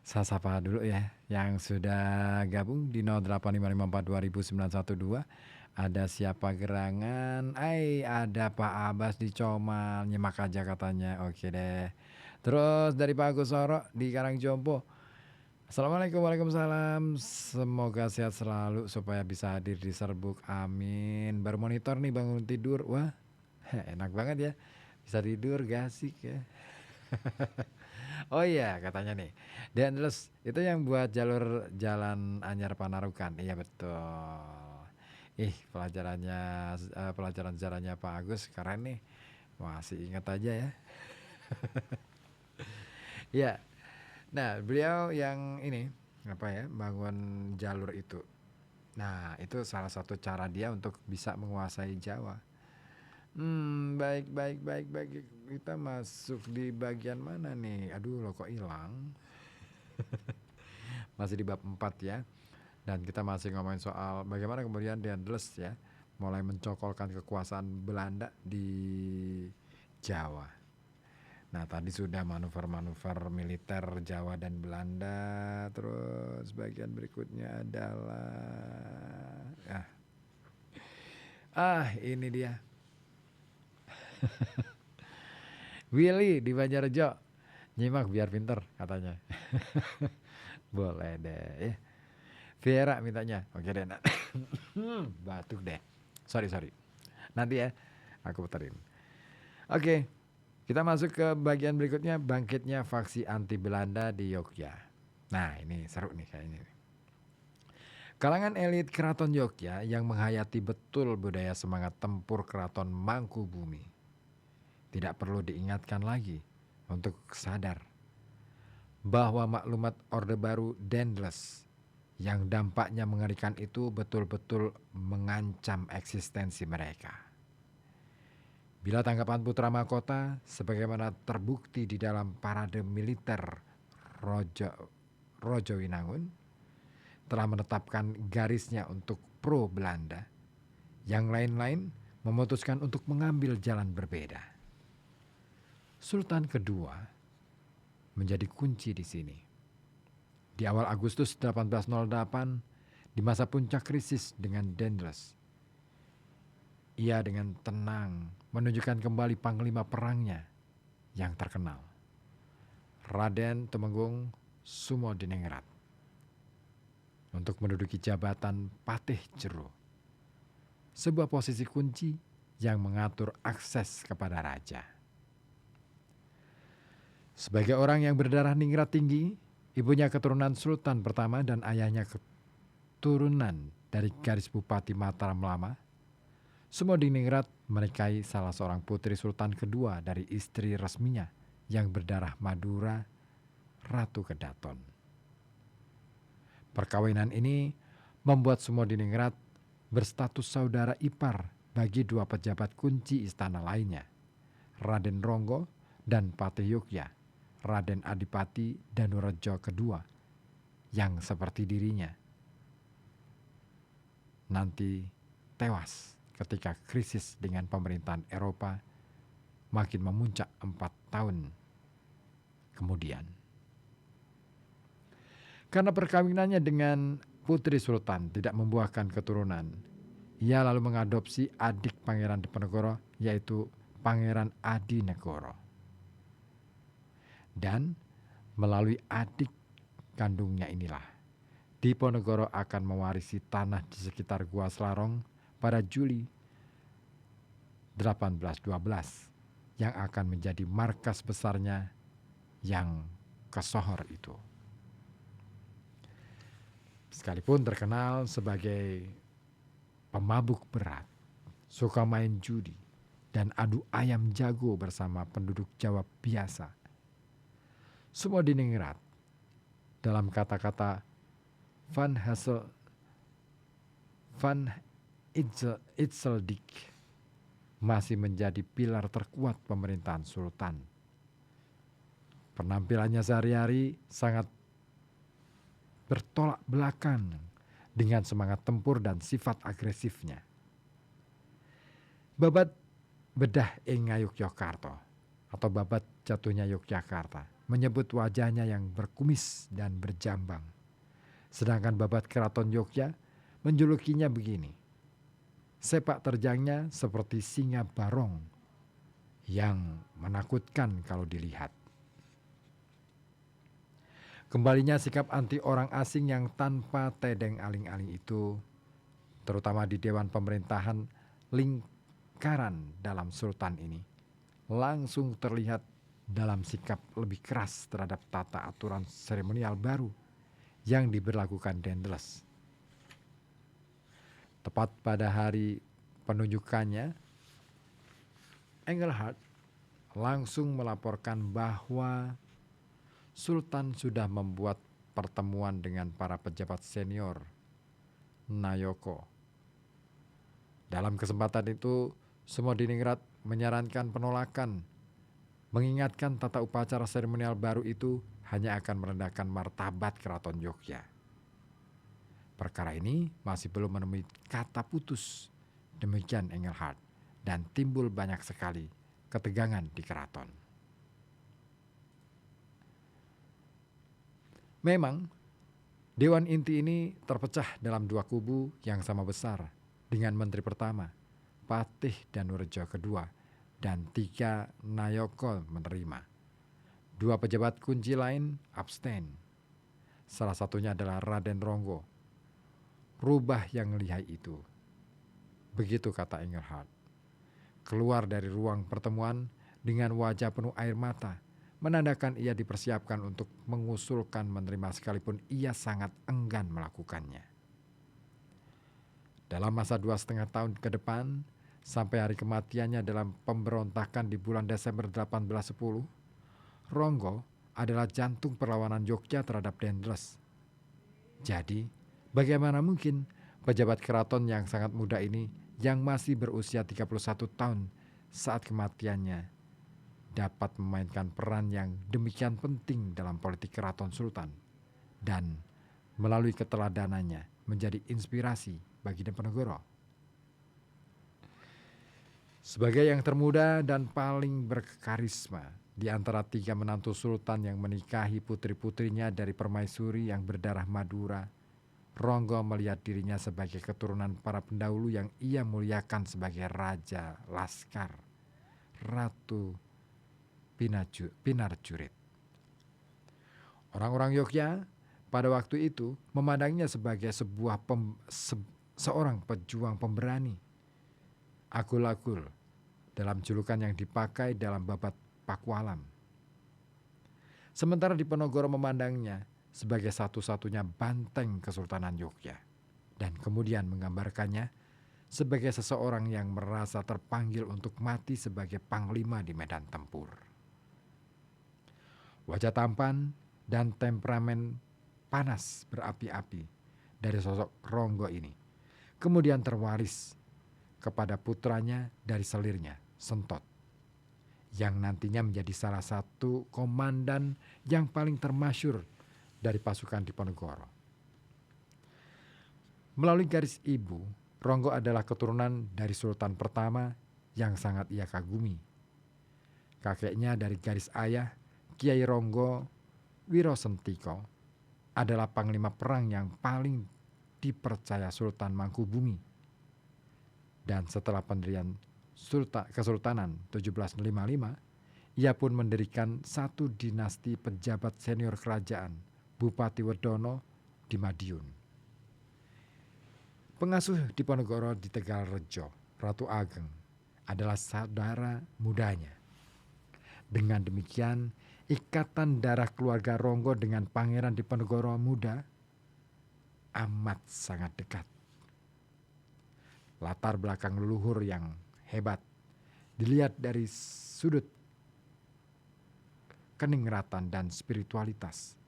Saya sapa dulu ya, yang sudah gabung di 0855420912. Ada siapa gerangan? Ada Pak Abbas di Comal, nyimak aja katanya. Oke deh. Terus dari Pak Agus Soro di Karangjompo. Assalamualaikum, waalaikumsalam. Semoga sehat selalu supaya bisa hadir di Serbuk. Amin. Baru monitor nih bangun tidur. Wah, enak banget ya. Bisa tidur, gak asik ya. Oh iya katanya nih, The Endless itu yang buat jalur jalan Anyar Panarukan. Iya betul. Pelajarannya pelajaran sejarahnya Pak Agus keren nih. Masih ingat aja ya. Iya. Nah, beliau yang ini apa ya, bangun jalur itu. Nah, itu salah satu cara dia untuk bisa menguasai Jawa. Baik baik baik baik. Kita masuk di bagian mana nih? Aduh, lo kok hilang? Masih di bab 4 ya. Dan kita masih ngomongin soal bagaimana kemudian Daendels ya mulai mencokolkan kekuasaan Belanda di Jawa. Nah, tadi sudah manuver-manuver militer Jawa dan Belanda. Terus bagian berikutnya adalah ini dia. Willy di Banjarjo. Nyimak biar pinter katanya. Boleh deh ya. Vera mintanya. Oke deh. Batuk deh. Sorry. Nanti ya aku puterin. Oke. Kita masuk ke bagian berikutnya, bangkitnya faksi anti Belanda di Yogyakarta. Nah, ini seru nih kayaknya. Kalangan elit Keraton Yogyakarta yang menghayati betul budaya semangat tempur Keraton Mangkubumi tidak perlu diingatkan lagi untuk sadar bahwa maklumat Orde Baru Daendels yang dampaknya mengerikan itu betul-betul mengancam eksistensi mereka. Bila tanggapan Putra Mahkota sebagaimana terbukti di dalam parade militer Rojo Winangun telah menetapkan garisnya untuk pro Belanda, yang lain-lain memutuskan untuk mengambil jalan berbeda. Sultan kedua menjadi kunci di sini. Di awal Agustus 1808, di masa puncak krisis dengan Daendels, ia dengan tenang menunjukkan kembali panglima perangnya yang terkenal, Raden Temenggung Sumodiningrat, untuk menduduki jabatan Patih Jero, sebuah posisi kunci yang mengatur akses kepada raja. Sebagai orang yang berdarah ningrat tinggi, ibunya keturunan Sultan pertama dan ayahnya keturunan dari garis Bupati Mataram Lama, Sumodiningrat menikahi salah seorang putri Sultan kedua dari istri resminya yang berdarah Madura, Ratu Kedaton. Perkawinan ini membuat Sumodiningrat berstatus saudara ipar bagi dua pejabat kunci istana lainnya, Raden Ronggo dan Patih Yogyakarta, Raden Adipati Danurejo kedua, yang seperti dirinya nanti tewas ketika krisis dengan pemerintahan Eropa makin memuncak 4 tahun kemudian. Karena perkawinannya dengan putri Sultan tidak membuahkan keturunan, ia lalu mengadopsi adik Pangeran Diponegoro, yaitu Pangeran Adinegoro. Dan melalui adik kandungnya inilah, Diponegoro akan mewarisi tanah di sekitar Gua Selarong pada Juli 1812 yang akan menjadi markas besarnya yang kesohor itu. Sekalipun terkenal sebagai pemabuk berat, suka main judi, dan adu ayam jago bersama penduduk Jawa biasa, Sumodiningrat dalam kata-kata Van Itzeldik masih menjadi pilar terkuat pemerintahan Sultan. Penampilannya sehari-hari sangat bertolak belakang dengan semangat tempur dan sifat agresifnya. Babat bedah ing Ngayogyakarta atau babat jatuhnya Yogyakarta menyebut wajahnya yang berkumis dan berjambang. Sedangkan babat keraton Yogya menjulukinya begini: sepak terjangnya seperti singa barong yang menakutkan kalau dilihat. Kembalinya sikap anti orang asing yang tanpa tedeng aling-aling itu, terutama di Dewan Pemerintahan lingkaran dalam Sultan ini, langsung terlihat dalam sikap lebih keras terhadap tata aturan seremonial baru yang diberlakukan Daendels. Tepat pada hari penunjukannya, Engelhard langsung melaporkan bahwa Sultan sudah membuat pertemuan dengan para pejabat senior Nayoko. Dalam kesempatan itu, semua Diningrat menyarankan penolakan, mengingatkan tata upacara seremonial baru itu hanya akan merendahkan martabat Keraton Yogya. Perkara ini masih belum menemui kata putus, demikian Engelhard, dan timbul banyak sekali ketegangan di keraton. Memang, Dewan Inti ini terpecah dalam dua kubu yang sama besar, dengan Menteri Pertama, Patih Danurejo kedua, dan 3 Nayoko menerima. 2 pejabat kunci lain abstain. Salah satunya adalah Raden Ronggo. Rubah yang lihai itu. Begitu kata Engelhard. Keluar dari ruang pertemuan dengan wajah penuh air mata, menandakan ia dipersiapkan untuk mengusulkan menerima sekalipun ia sangat enggan melakukannya. Dalam masa 2,5 tahun ke depan, sampai hari kematiannya dalam pemberontakan di bulan Desember 1810, Ronggo adalah jantung perlawanan Yogya terhadap Daendels. Jadi, bagaimana mungkin pejabat keraton yang sangat muda ini yang masih berusia 31 tahun saat kematiannya dapat memainkan peran yang demikian penting dalam politik keraton Sultan dan melalui keteladanannya menjadi inspirasi bagi Diponegoro. Sebagai yang termuda dan paling berkarisma di antara 3 menantu Sultan yang menikahi putri-putrinya dari permaisuri yang berdarah Madura, Ronggo melihat dirinya sebagai keturunan para pendahulu yang ia muliakan sebagai Raja Laskar, Ratu Pinarjurit. Orang-orang Yogya pada waktu itu memandangnya sebagai seorang pejuang pemberani, akul-akul dalam julukan yang dipakai dalam babat Pakualam. Sementara Diponegoro memandangnya sebagai satu-satunya banteng Kesultanan Yogya dan kemudian menggambarkannya sebagai seseorang yang merasa terpanggil untuk mati sebagai panglima di medan tempur. Wajah tampan dan temperamen panas berapi-api dari sosok Ronggo ini kemudian terwaris kepada putranya dari selirnya, Sentot, yang nantinya menjadi salah satu komandan yang paling termasyur dari pasukan Diponegoro. Melalui garis ibu, Ronggo adalah keturunan dari Sultan pertama yang sangat ia kagumi. Kakeknya dari garis ayah, Kiai Ronggo Wirosentiko, adalah panglima perang yang paling dipercaya Sultan Mangkubumi. Dan setelah pendirian Kesultanan 1755, ia pun mendirikan satu dinasti pejabat senior kerajaan, Bupati Wedono di Madiun. Pengasuh Diponegoro di Tegalrejo, Ratu Ageng, adalah saudara mudanya. Dengan demikian, ikatan darah keluarga Ronggo dengan Pangeran Diponegoro muda amat sangat dekat. Latar belakang leluhur yang hebat dilihat dari sudut keningratan dan spiritualitas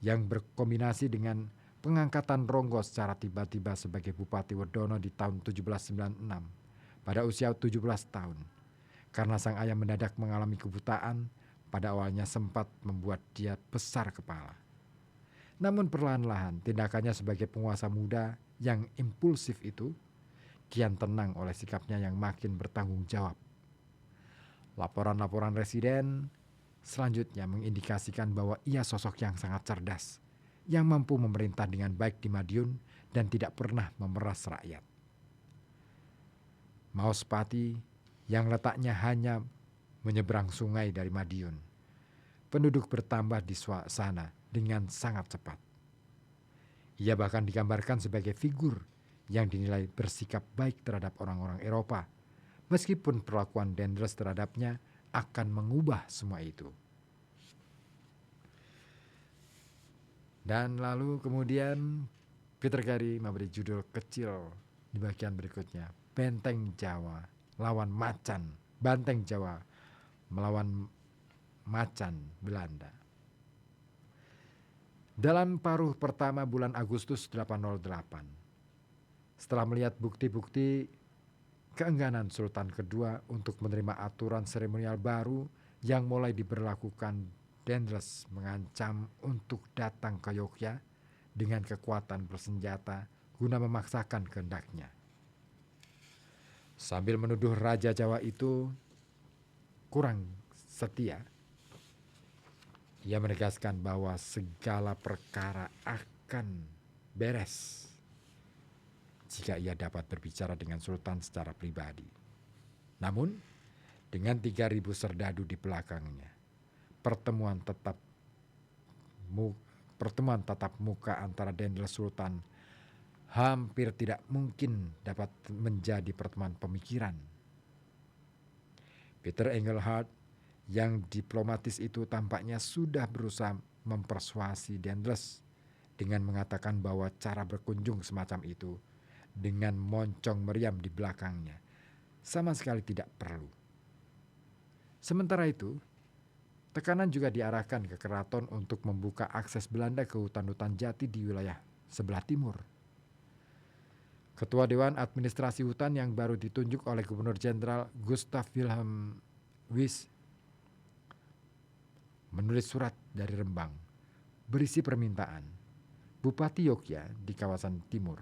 yang berkombinasi dengan pengangkatan Ronggo secara tiba-tiba sebagai Bupati Wedono di tahun 1796 pada usia 17 tahun. Karena sang ayah mendadak mengalami kebutaan, pada awalnya sempat membuat dia besar kepala. Namun perlahan-lahan tindakannya sebagai penguasa muda yang impulsif itu kian tenang oleh sikapnya yang makin bertanggung jawab. Laporan-laporan residen selanjutnya mengindikasikan bahwa ia sosok yang sangat cerdas, yang mampu memerintah dengan baik di Madiun dan tidak pernah memeras rakyat. Maospati yang letaknya hanya menyeberang sungai dari Madiun, penduduk bertambah di sana dengan sangat cepat. Ia bahkan digambarkan sebagai figur yang dinilai bersikap baik terhadap orang-orang Eropa, meskipun perlakuan Daendels terhadapnya akan mengubah semua itu. Dan lalu kemudian Peter Carey memberi judul kecil di bagian berikutnya, Benteng Jawa lawan Macan, Banteng Jawa melawan Macan Belanda. Dalam paruh pertama bulan Agustus 808, setelah melihat bukti-bukti keengganan Sultan kedua untuk menerima aturan seremonial baru yang mulai diberlakukan, Daendels mengancam untuk datang ke Yogyakarta dengan kekuatan bersenjata guna memaksakan kehendaknya. Sambil menuduh Raja Jawa itu kurang setia, ia menegaskan bahwa segala perkara akan beres jika ia dapat berbicara dengan Sultan secara pribadi. Namun, dengan 3.000 serdadu di belakangnya, pertemuan tatap muka antara Daendels Sultan hampir tidak mungkin dapat menjadi pertemuan pemikiran. Peter Engelhard yang diplomatis itu tampaknya sudah berusaha mempersuasi Daendels dengan mengatakan bahwa cara berkunjung semacam itu dengan moncong meriam di belakangnya sama sekali tidak perlu. Sementara itu, tekanan juga diarahkan ke keraton untuk membuka akses Belanda ke hutan-hutan jati di wilayah sebelah timur. Ketua Dewan Administrasi Hutan yang baru ditunjuk oleh Gubernur Jenderal Gustav Wilhelm Wyss menulis surat dari Rembang berisi permintaan Bupati Yogyakarta di kawasan timur,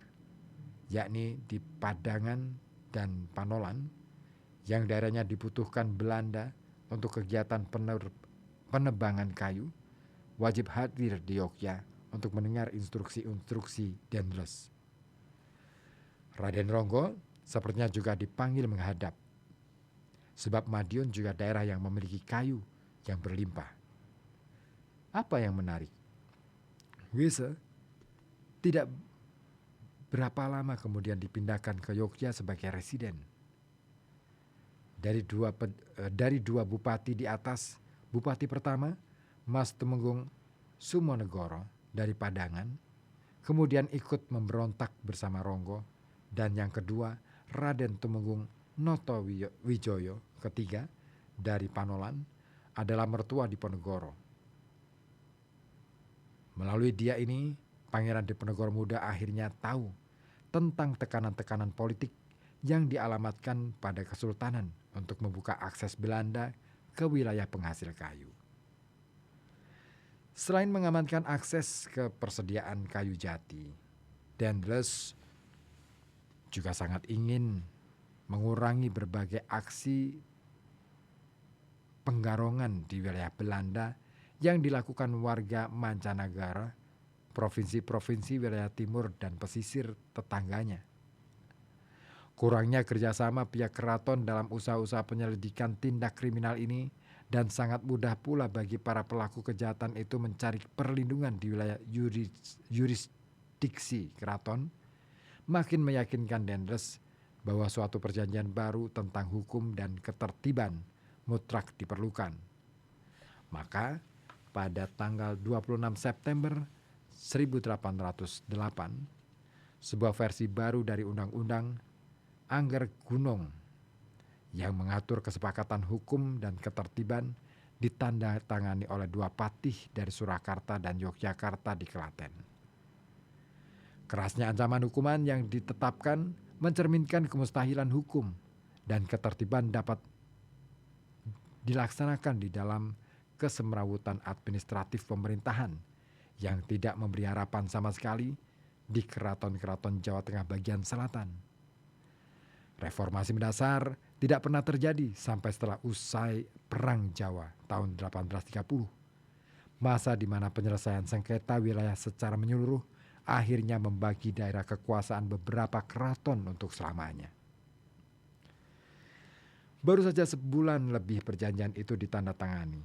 yakni di Padangan dan Panolan, yang daerahnya dibutuhkan Belanda untuk kegiatan penebangan kayu, wajib hadir di Yogyakarta untuk mendengar instruksi-instruksi Daendels. Raden Ronggo sepertinya juga dipanggil menghadap, sebab Madiun juga daerah yang memiliki kayu yang berlimpah. Apa yang menarik? Wyss tidak berapa lama kemudian dipindahkan ke Yogyakarta sebagai residen. Dari dua bupati di atas, bupati pertama Mas Temenggung Sumonegoro dari Padangan, kemudian ikut memberontak bersama Ronggo, dan yang kedua Raden Temenggung Notowijoyo ketiga dari Panolan adalah mertua Diponegoro. Melalui dia ini, Pangeran Diponegoro Muda akhirnya tahu tentang tekanan-tekanan politik yang dialamatkan pada Kesultanan untuk membuka akses Belanda ke wilayah penghasil kayu. Selain mengamankan akses ke persediaan kayu jati, Daendels juga sangat ingin mengurangi berbagai aksi penggarongan di wilayah Belanda yang dilakukan warga mancanegara, provinsi-provinsi wilayah timur dan pesisir tetangganya. Kurangnya kerjasama pihak keraton dalam usaha-usaha penyelidikan tindak kriminal ini, dan sangat mudah pula bagi para pelaku kejahatan itu mencari perlindungan di wilayah yurisdiksi keraton, makin meyakinkan Daendels bahwa suatu perjanjian baru tentang hukum dan ketertiban mutlak diperlukan. Maka pada tanggal 26 September 1808, sebuah versi baru dari Undang-Undang Angger Gunung yang mengatur kesepakatan hukum dan ketertiban ditandatangani oleh dua patih dari Surakarta dan Yogyakarta di Klaten. Kerasnya ancaman hukuman yang ditetapkan mencerminkan kemustahilan hukum dan ketertiban dapat dilaksanakan di dalam kesemrawutan administratif pemerintahan yang tidak memberi harapan sama sekali di keraton-keraton Jawa Tengah bagian selatan. Reformasi mendasar tidak pernah terjadi sampai setelah usai Perang Jawa tahun 1830. Masa di mana penyelesaian sengketa wilayah secara menyeluruh akhirnya membagi daerah kekuasaan beberapa keraton untuk selamanya. Baru saja sebulan lebih perjanjian itu ditandatangani.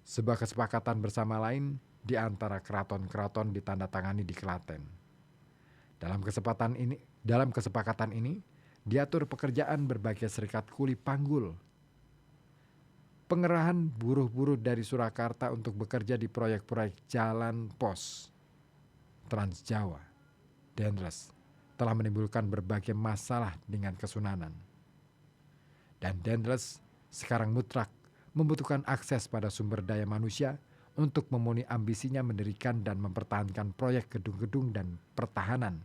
Sebuah kesepakatan bersama lain di antara keraton-keraton ditandatangani di Klaten. Dalam kesepakatan ini diatur pekerjaan berbagai serikat kuli panggul, pengerahan buruh-buruh dari Surakarta untuk bekerja di proyek-proyek jalan pos Trans Jawa, Dendles, telah menimbulkan berbagai masalah dengan Kesunanan. Dan Dendles sekarang mutlak membutuhkan akses pada sumber daya manusia untuk memenuhi ambisinya mendirikan dan mempertahankan proyek gedung-gedung dan pertahanan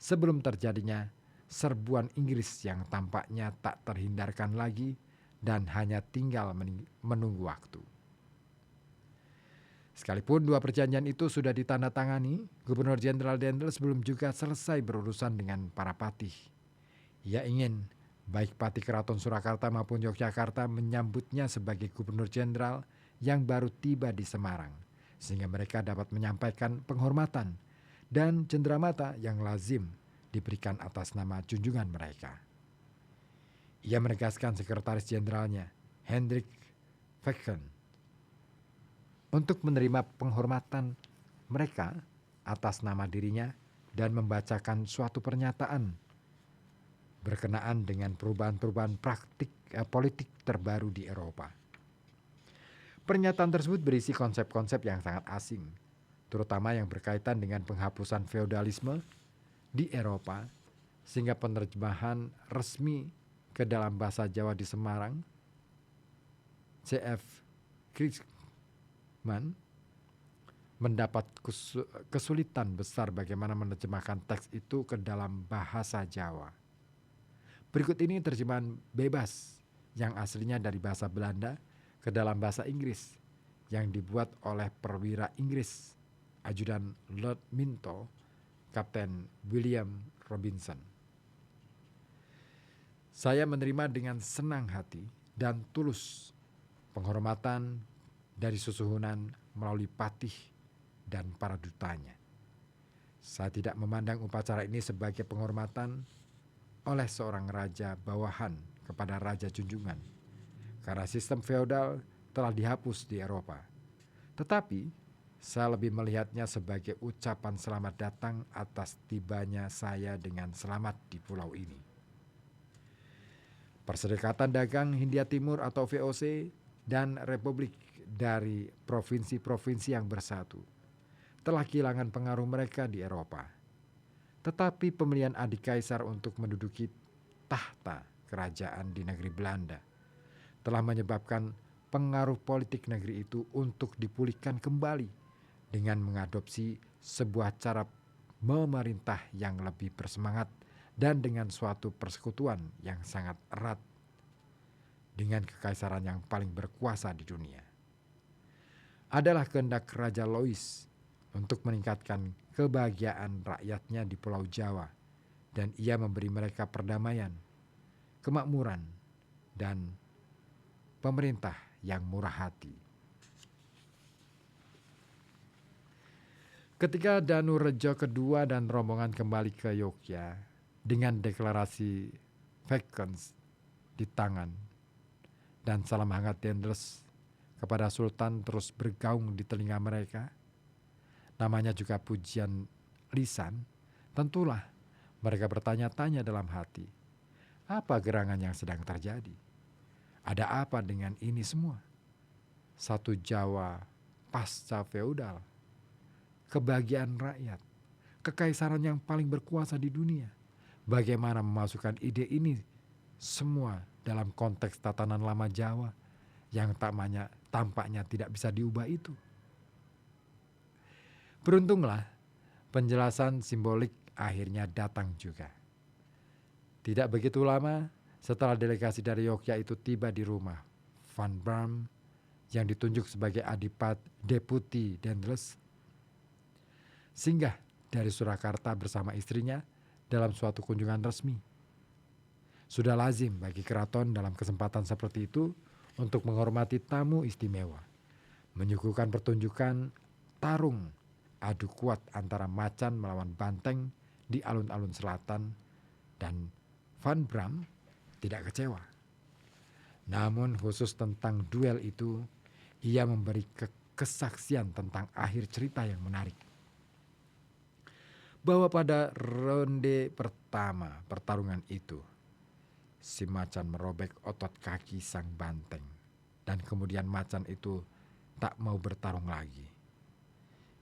sebelum terjadinya serbuan Inggris yang tampaknya tak terhindarkan lagi dan hanya tinggal menunggu waktu. Sekalipun dua perjanjian itu sudah ditandatangani, Gubernur Jenderal Dendles belum juga selesai berurusan dengan para patih. Ia ingin baik patih Keraton Surakarta maupun Yogyakarta menyambutnya sebagai Gubernur Jenderal yang baru tiba di Semarang, sehingga mereka dapat menyampaikan penghormatan dan cenderamata yang lazim diberikan atas nama junjungan mereka. Ia menegaskan sekretaris jenderalnya, Hendrik Verken, untuk menerima penghormatan mereka atas nama dirinya dan membacakan suatu pernyataan berkenaan dengan perubahan-perubahan politik terbaru di Eropa. Pernyataan tersebut berisi konsep-konsep yang sangat asing, terutama yang berkaitan dengan penghapusan feodalisme di Eropa, sehingga penerjemahan resmi ke dalam bahasa Jawa di Semarang, C.F. Kriegman, mendapat kesulitan besar bagaimana menerjemahkan teks itu ke dalam bahasa Jawa. Berikut ini terjemahan bebas yang aslinya dari bahasa Belanda ke dalam bahasa Inggris yang dibuat oleh perwira Inggris, ajudan Lord Minto, Kapten William Robinson. Saya menerima dengan senang hati dan tulus penghormatan dari susuhunan melalui patih dan para dutanya. Saya tidak memandang upacara ini sebagai penghormatan oleh seorang raja bawahan kepada raja junjungan, karena sistem feodal telah dihapus di Eropa. Tetapi saya lebih melihatnya sebagai ucapan selamat datang atas tibanya saya dengan selamat di pulau ini. Perserikatan Dagang Hindia Timur atau VOC dan Republik dari provinsi-provinsi yang bersatu telah kehilangan pengaruh mereka di Eropa. Tetapi pemilihan adik kaisar untuk menduduki tahta kerajaan di negeri Belanda telah menyebabkan pengaruh politik negeri itu untuk dipulihkan kembali dengan mengadopsi sebuah cara memerintah yang lebih bersemangat dan dengan suatu persekutuan yang sangat erat dengan kekaisaran yang paling berkuasa di dunia. Adalah kehendak Raja Louis untuk meningkatkan kebahagiaan rakyatnya di Pulau Jawa, dan ia memberi mereka perdamaian, kemakmuran, dan pemerintah yang murah hati. Ketika Danurejo kedua dan rombongan kembali ke Yogyakarta dengan deklarasi Verkens di tangan dan salam hangat Dendles kepada Sultan terus bergaung di telinga mereka, namanya juga pujian lisan, tentulah mereka bertanya-tanya dalam hati, apa gerangan yang sedang terjadi? Ada apa dengan ini semua? Satu Jawa pasca feodal, kebahagiaan rakyat, kekaisaran yang paling berkuasa di dunia. Bagaimana memasukkan ide ini semua dalam konteks tatanan lama Jawa yang tampaknya tidak bisa diubah itu? Beruntunglah penjelasan simbolik akhirnya datang juga. Tidak begitu lama setelah delegasi dari Yogyakarta itu tiba di rumah Van Bram yang ditunjuk sebagai Deputi Dendles, singgah dari Surakarta bersama istrinya dalam suatu kunjungan resmi. Sudah lazim bagi keraton dalam kesempatan seperti itu untuk menghormati tamu istimewa, menyuguhkan pertunjukan tarung adu kuat antara macan melawan banteng di alun-alun selatan, dan Van Bram tidak kecewa. Namun khusus tentang duel itu, ia memberi kesaksian tentang akhir cerita yang menarik. Bahwa pada ronde pertama pertarungan itu, si macan merobek otot kaki sang banteng, dan kemudian macan itu tak mau bertarung lagi.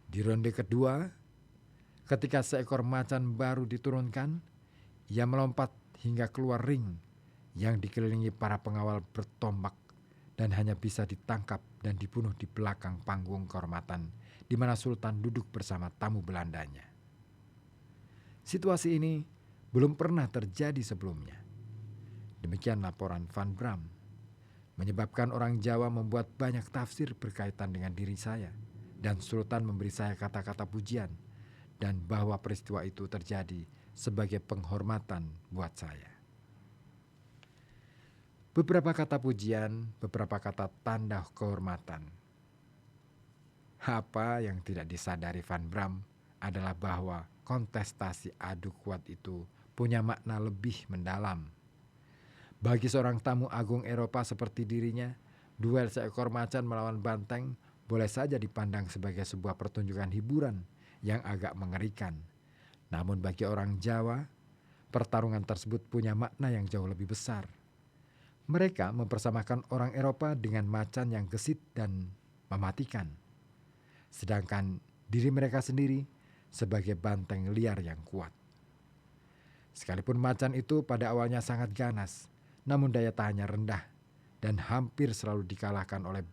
Di ronde kedua, ketika seekor macan baru diturunkan, ia melompat hingga keluar ring yang dikelilingi para pengawal bertombak dan hanya bisa ditangkap dan dibunuh di belakang panggung kehormatan di mana Sultan duduk bersama tamu Belandanya. Situasi ini belum pernah terjadi sebelumnya. Demikian laporan Van Bram, menyebabkan orang Jawa membuat banyak tafsir berkaitan dengan diri saya, dan Sultan memberi saya kata-kata pujian, dan bahwa peristiwa itu terjadi sebagai penghormatan buat saya. Beberapa kata pujian, beberapa kata tanda kehormatan. Apa yang tidak disadari Van Bram adalah bahwa kontestasi adu kuat itu punya makna lebih mendalam. Bagi seorang tamu agung Eropa seperti dirinya, duel seekor macan melawan banteng boleh saja dipandang sebagai sebuah pertunjukan hiburan yang agak mengerikan. Namun bagi orang Jawa, pertarungan tersebut punya makna yang jauh lebih besar. Mereka mempersamakan orang Eropa dengan macan yang gesit dan mematikan, sedangkan diri mereka sendiri sebagai banteng liar yang kuat. Sekalipun macan itu pada awalnya sangat ganas, namun daya tahannya rendah dan hampir selalu dikalahkan oleh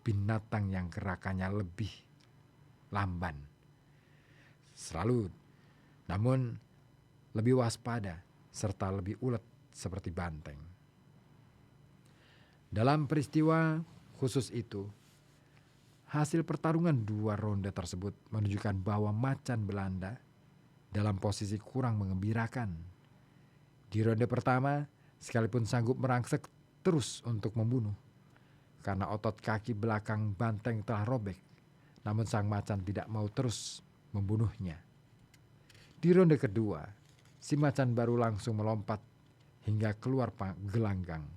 binatang yang gerakannya lebih lamban. Namun lebih waspada serta lebih ulet seperti banteng. Dalam peristiwa khusus itu, hasil pertarungan dua ronde tersebut menunjukkan bahwa macan Belanda dalam posisi kurang mengembirakan. Di ronde pertama, sekalipun sanggup merangsek terus untuk membunuh, karena otot kaki belakang banteng telah robek, namun sang macan tidak mau terus membunuhnya. Di ronde kedua, si macan baru langsung melompat hingga keluar gelanggang.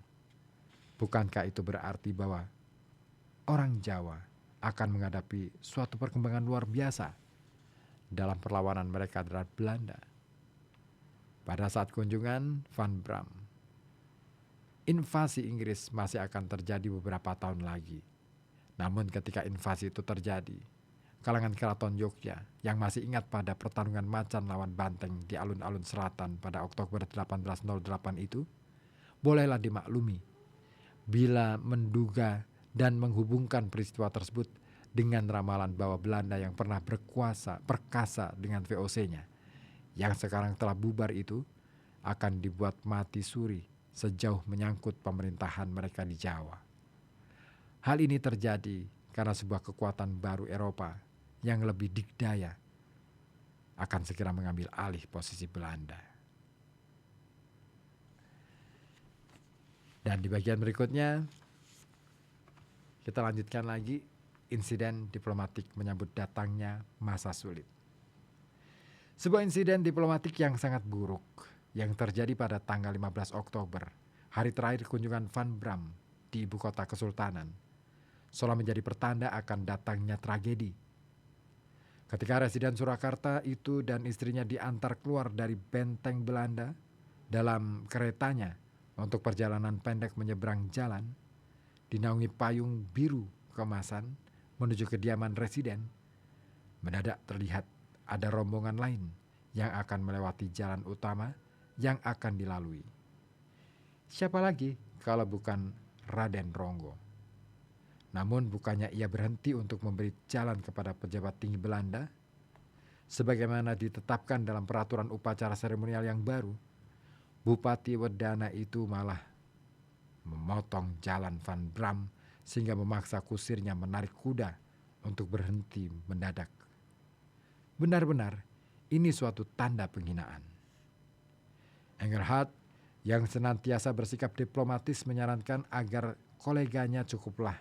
Bukankah itu berarti bahwa orang Jawa akan menghadapi suatu perkembangan luar biasa dalam perlawanan mereka terhadap Belanda? Pada saat kunjungan Van Bram, invasi Inggris masih akan terjadi beberapa tahun lagi. Namun ketika invasi itu terjadi, kalangan keraton Yogyakarta yang masih ingat pada pertarungan macan lawan banteng di alun-alun selatan pada Oktober 1808 itu, bolehlah dimaklumi bila menduga dan menghubungkan peristiwa tersebut dengan ramalan bahwa Belanda yang pernah perkasa dengan VOC-nya, yang sekarang telah bubar itu, akan dibuat mati suri sejauh menyangkut pemerintahan mereka di Jawa. Hal ini terjadi karena sebuah kekuatan baru Eropa yang lebih dikdaya akan segera mengambil alih posisi Belanda. Dan di bagian berikutnya, kita lanjutkan lagi insiden diplomatik menyambut datangnya masa sulit. Sebuah insiden diplomatik yang sangat buruk yang terjadi pada tanggal 15 Oktober, hari terakhir kunjungan Van Bram di ibu kota kesultanan, seolah menjadi pertanda akan datangnya tragedi. Ketika Residen Surakarta itu dan istrinya diantar keluar dari benteng Belanda dalam keretanya untuk perjalanan pendek menyeberang jalan, dinaungi payung biru keemasan menuju kediaman Residen, mendadak terlihat ada rombongan lain yang akan melewati jalan utama yang akan dilalui. Siapa lagi kalau bukan Raden Ronggo? Namun bukannya ia berhenti untuk memberi jalan kepada pejabat tinggi Belanda, sebagaimana ditetapkan dalam peraturan upacara seremonial yang baru, Bupati Wedana itu malah memotong jalan Van Bram sehingga memaksa kusirnya menarik kuda untuk berhenti mendadak. Benar-benar ini suatu tanda penghinaan. Engelhard yang senantiasa bersikap diplomatis menyarankan agar koleganya cukuplah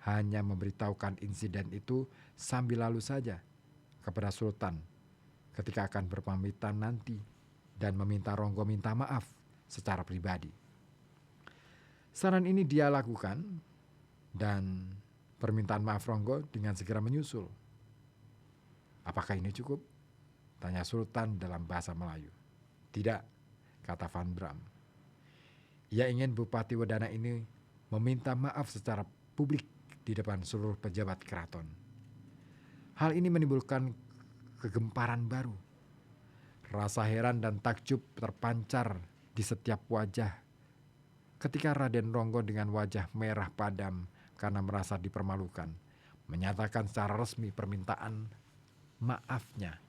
hanya memberitahukan insiden itu sambil lalu saja kepada Sultan ketika akan berpamitan nanti dan meminta Ronggo minta maaf secara pribadi. Saran ini dia lakukan dan permintaan maaf Ronggo dengan segera menyusul. Apakah ini cukup? Tanya Sultan dalam bahasa Melayu. Tidak, kata Van Bram. Ia ingin Bupati Wedana ini meminta maaf secara publik di depan seluruh pejabat keraton. Hal ini menimbulkan kegemparan baru. Rasa heran dan takjub terpancar di setiap wajah ketika Raden Ronggo dengan wajah merah padam karena merasa dipermalukan menyatakan secara resmi permintaan maafnya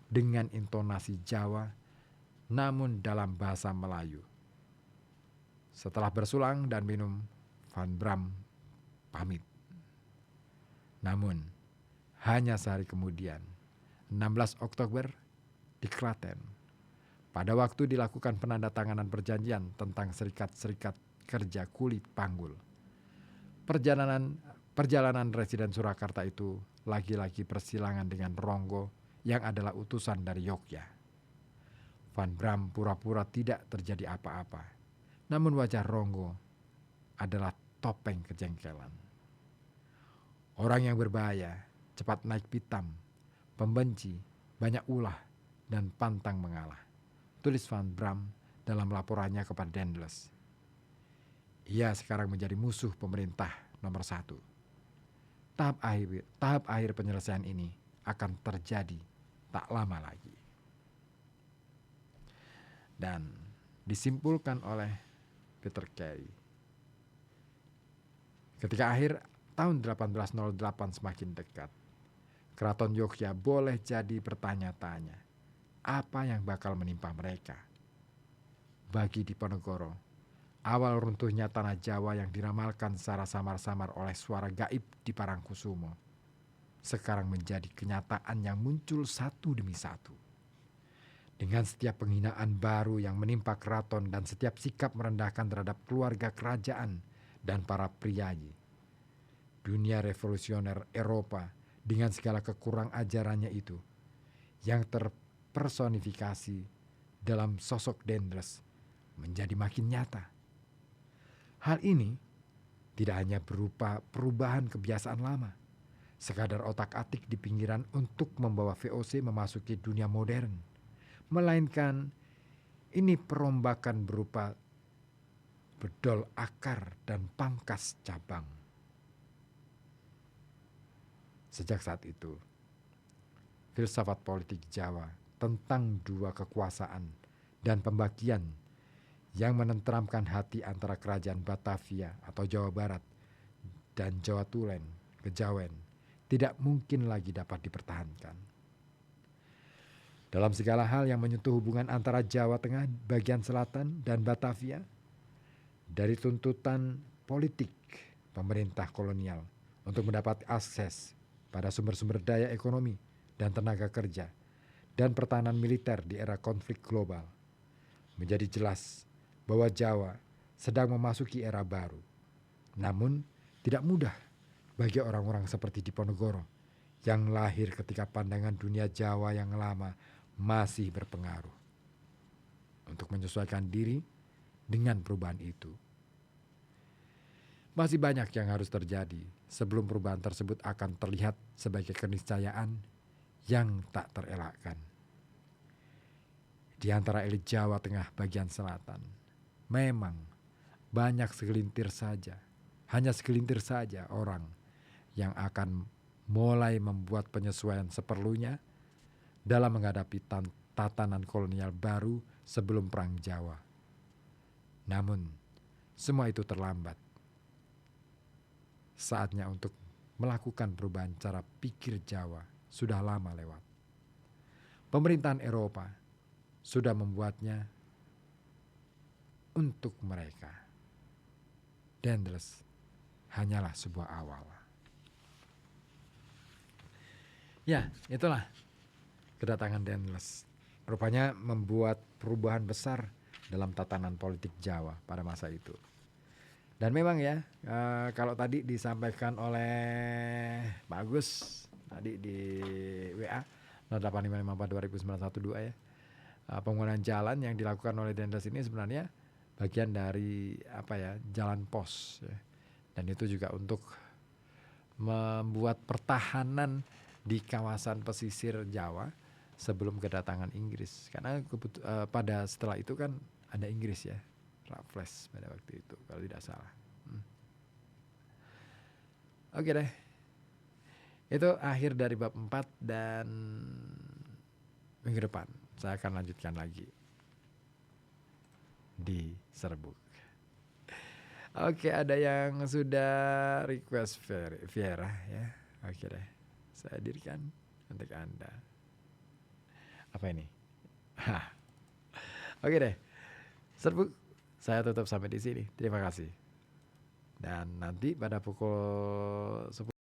dengan intonasi Jawa namun dalam bahasa Melayu. Setelah bersulang dan minum, Van Bram pamit. Namun hanya sehari kemudian, 16 Oktober di Klaten, pada waktu dilakukan penandatanganan perjanjian tentang serikat-serikat kerja kulit panggul, perjalanan Residen Surakarta itu lagi-lagi persilangan dengan Ronggo yang adalah utusan dari Yogya. Van Bram pura-pura tidak terjadi apa-apa, namun wajah Ronggo adalah topeng kejengkelan. Orang yang berbahaya, cepat naik pitam, pembenci, banyak ulah, dan pantang mengalah. Tulis Van Bram dalam laporannya kepada Daendels. Ia sekarang menjadi musuh pemerintah nomor 1. Tahap akhir penyelesaian ini akan terjadi tak lama lagi. Dan disimpulkan oleh Peter Carey. Ketika akhir tahun 1808 semakin dekat, Keraton Yogya boleh jadi bertanya-tanya, apa yang bakal menimpa mereka? Bagi Diponegoro, awal runtuhnya tanah Jawa yang diramalkan secara samar-samar oleh suara gaib di Parangkusumo, sekarang menjadi kenyataan yang muncul satu demi satu. Dengan setiap penghinaan baru yang menimpa keraton dan setiap sikap merendahkan terhadap keluarga kerajaan dan para priayi, dunia revolusioner Eropa dengan segala kekurang ajarannya itu yang terpersonifikasi dalam sosok Daendels menjadi makin nyata. Hal ini tidak hanya berupa perubahan kebiasaan lama, sekadar otak-atik di pinggiran untuk membawa VOC memasuki dunia modern, melainkan ini perombakan berupa bedol akar dan pangkas cabang. Sejak saat itu, filsafat politik Jawa tentang dua kekuasaan dan pembagian yang menenteramkan hati antara kerajaan Batavia atau Jawa Barat dan Jawa Tulen, Kejawen, tidak mungkin lagi dapat dipertahankan. Dalam segala hal yang menyentuh hubungan antara Jawa Tengah bagian selatan dan Batavia, dari tuntutan politik pemerintah kolonial untuk mendapat akses pada sumber-sumber daya ekonomi dan tenaga kerja dan pertahanan militer di era konflik global, menjadi jelas bahwa Jawa sedang memasuki era baru. Namun tidak mudah bagi orang-orang seperti Diponegoro yang lahir ketika pandangan dunia Jawa yang lama masih berpengaruh untuk menyesuaikan diri dengan perubahan itu. Masih banyak yang harus terjadi sebelum perubahan tersebut akan terlihat sebagai keniscayaan yang tak terelakkan. Di antara elit Jawa Tengah bagian selatan, memang banyak hanya segelintir saja orang yang akan mulai membuat penyesuaian seperlunya dalam menghadapi tatanan kolonial baru sebelum Perang Jawa. Namun, semua itu terlambat. Saatnya untuk melakukan perubahan cara pikir Jawa sudah lama lewat. Pemerintahan Eropa sudah membuatnya untuk mereka. Daendels hanyalah sebuah awal. Ya, itulah kedatangan Daendels. Rupanya membuat perubahan besar dalam tatanan politik Jawa pada masa itu. Dan memang ya, kalau tadi disampaikan oleh Pak Agus tadi di WA 0855420912 ya, pembangunan jalan yang dilakukan oleh Dendes ini sebenarnya bagian dari apa ya, jalan pos ya. Dan itu juga untuk membuat pertahanan di kawasan pesisir Jawa sebelum kedatangan Inggris. Karena pada setelah itu kan ada Inggris ya, Raffles pada waktu itu kalau tidak salah. Oke deh. Itu akhir dari bab 4 dan minggu depan saya akan lanjutkan lagi di Serbuk. Oke, ada yang sudah request Viera ya. Oke deh. Saya hadirkan untuk Anda. Apa ini? Oke deh. Serbuk saya tutup sampai di sini. Terima kasih. Dan nanti pada pukul 10